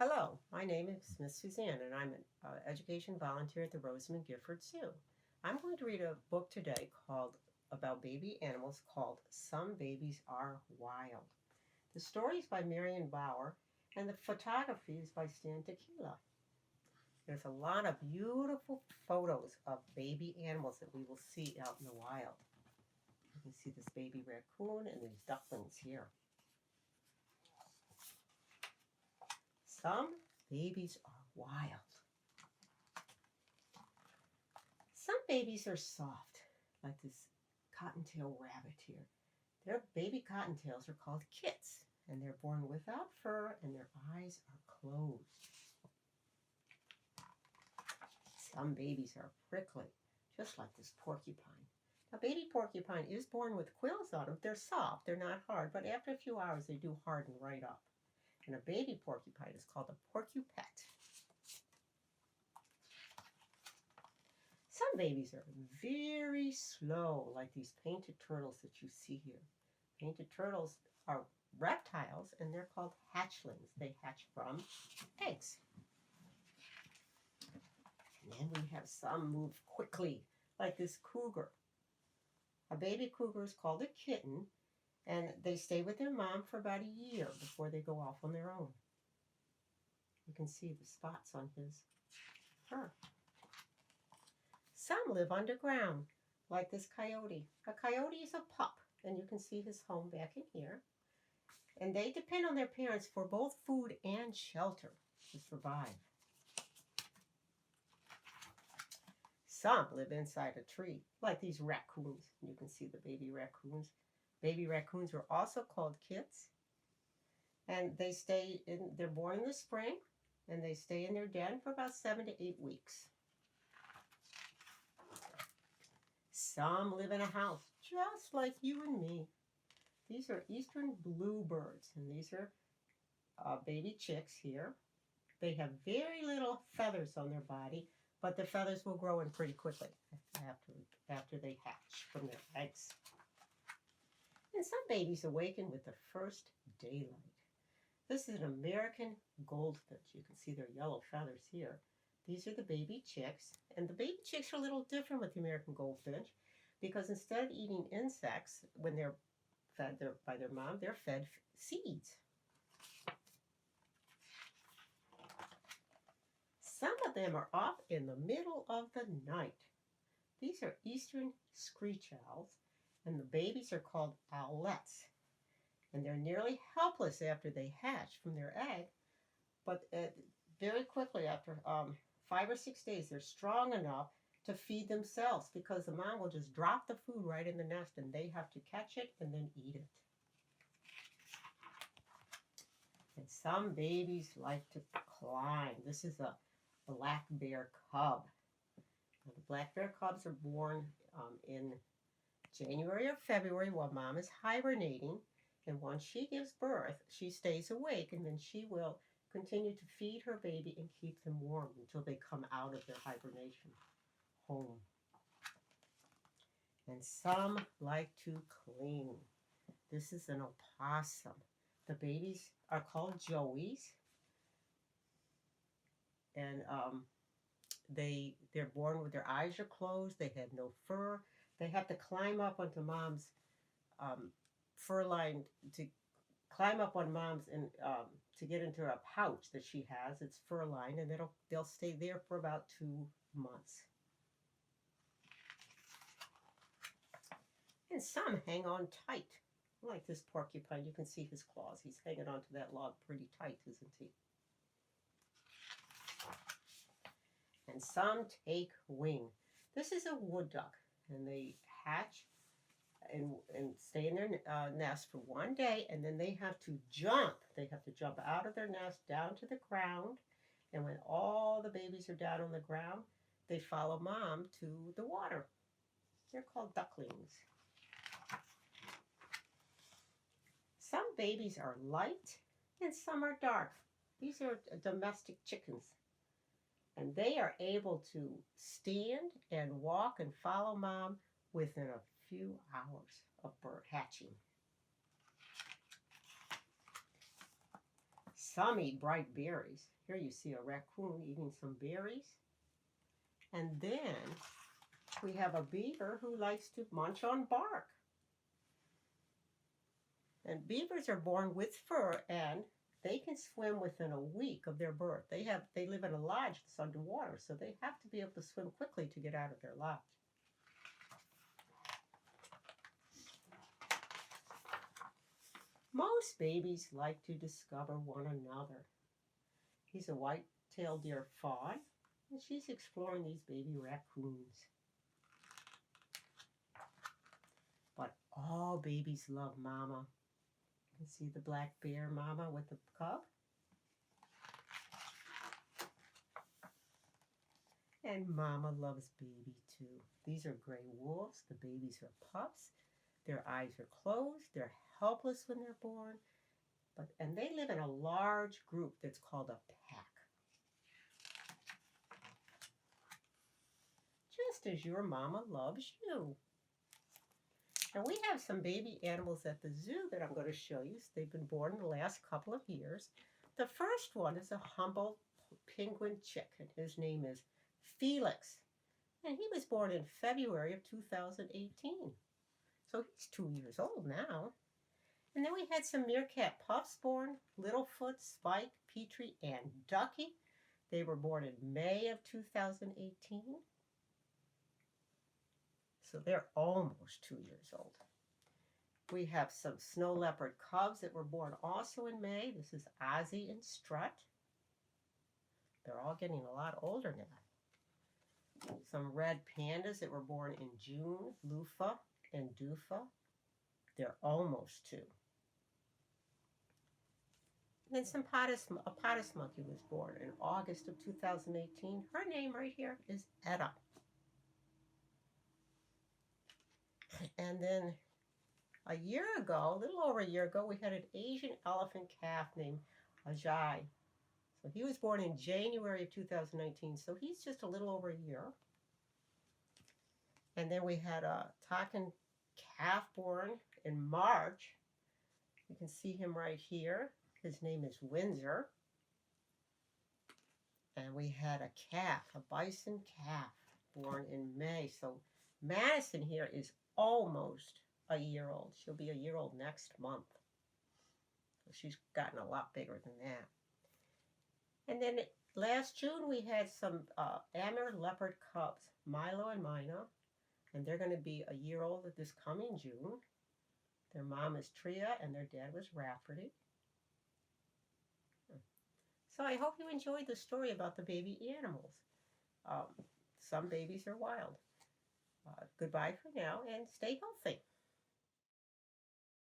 Hello, my name is Miss Suzanne, and I'm an education volunteer at the Rosamond Gifford Zoo. I'm going to read a book today called about baby animals called Some Babies Are Wild. The story is by Marion Bauer, and the photography is by Stan Tequila. There's a lot of beautiful photos of baby animals that we will see out in the wild. You can see this baby raccoon and these ducklings here. Some babies are wild. Some babies are soft, like this cottontail rabbit here. Their baby cottontails are called kits, and they're born without fur and their eyes are closed. Some babies are prickly, just like this porcupine. Now, baby porcupine is born with quills on them. They're soft, they're not hard, but after a few hours they do harden right up. And a baby porcupine is called a porcupette. Some babies are very slow, like these painted turtles that you see here. Painted turtles are reptiles, and they're called hatchlings. They hatch from eggs. And then we have some move quickly, like this cougar. A baby cougar is called a kitten, and they stay with their mom for about a year before they go off on their own. You can see the spots on his fur. Some live underground, like this coyote. A coyote is a pup, and you can see his home back in here. And they depend on their parents for both food and shelter to survive. Some live inside a tree, like these raccoons. You can see the baby raccoons. Baby raccoons are also called kits, and they're born in the spring, and they stay in their den for about 7 to 8 weeks. Some live in a house, just like you and me. These are eastern bluebirds, and these are baby chicks here. They have very little feathers on their body, but the feathers will grow in pretty quickly after they hatch from their eggs. And some babies awaken with the first daylight. This is an American goldfinch. You can see their yellow feathers here. These are the baby chicks. And the baby chicks are a little different with the American goldfinch because instead of eating insects when they're fed by their mom, they're fed seeds. Some of them are up in the middle of the night. These are eastern screech owls, and the babies are called owlets. And they're nearly helpless after they hatch from their egg, but very quickly after 5 or 6 days, they're strong enough to feed themselves because the mom will just drop the food right in the nest and they have to catch it and then eat it. And some babies like to climb. This is a black bear cub. Now, the black bear cubs are born in January or February while mom is hibernating, and once she gives birth, she stays awake, and then she will continue to feed her baby and keep them warm until they come out of their hibernation home. And some like to cling. This is an opossum. The babies are called joeys, and they're born with their eyes are closed. They have no fur. They have to climb up onto mom's fur line to climb up on mom's and to get into a pouch that she has. It's fur line, and they'll stay there for about 2 months. And some hang on tight, like this porcupine. You can see his claws. He's hanging onto that log pretty tight, isn't he? And some take wing. This is a wood duck, and they hatch and stay in their nest for 1 day, and then they have to jump. They have to jump out of their nest down to the ground, and when all the babies are down on the ground, they follow mom to the water. They're called ducklings. Some babies are light, and some are dark. These are domestic chickens. And they are able to stand and walk and follow mom within a few hours of bird hatching. some eat bright berries. Here you see a raccoon eating some berries. And then we have a beaver who likes to munch on bark. And beavers are born with fur, and they can swim within a week of their birth. They live in a lodge that's underwater, so they have to be able to swim quickly to get out of their lodge. Most babies like to discover one another. He's a white-tailed deer fawn, and she's exploring these baby raccoons. But all babies love Mama. You can see the black bear Mama with the cub. And Mama loves baby too. These are gray wolves. The babies are pups. Their eyes are closed. They're helpless when they're born. And they live in a large group that's called a pack. Just as your mama loves you. And we have some baby animals at the zoo that I'm going to show you. They've been born in the last couple of years. The first one is a humble penguin chick, and his name is Felix. And he was born in February of 2018. So he's 2 years old now. And then we had some meerkat pups born, Littlefoot, Spike, Petrie, and Ducky. They were born in May of 2018. So they're almost 2 years old. We have some snow leopard cubs that were born also in May. This is Ozzy and Strut. They're all getting a lot older now. Some red pandas that were born in June, Lufa and Dufa. They're almost 2. And then a Potus monkey was born in August of 2018. Her name right here is Etta. And then a little over a year ago, we had an Asian elephant calf named Ajay. So he was born in January of 2019, so he's just a little over a year. And then we had a Takan calf born in March. You can see him right here. His name is Windsor. And we had a calf, a bison calf, born in May. So Madison here is almost a year old. She'll be a year old next month. So she's gotten a lot bigger than that. And then last June we had some Amur leopard cubs, Milo and Mina. And they're going to be a year old this coming June. Their mom is Tria and their dad was Rafferty. So I hope you enjoyed the story about the baby animals. Some babies are wild. Goodbye for now and stay healthy.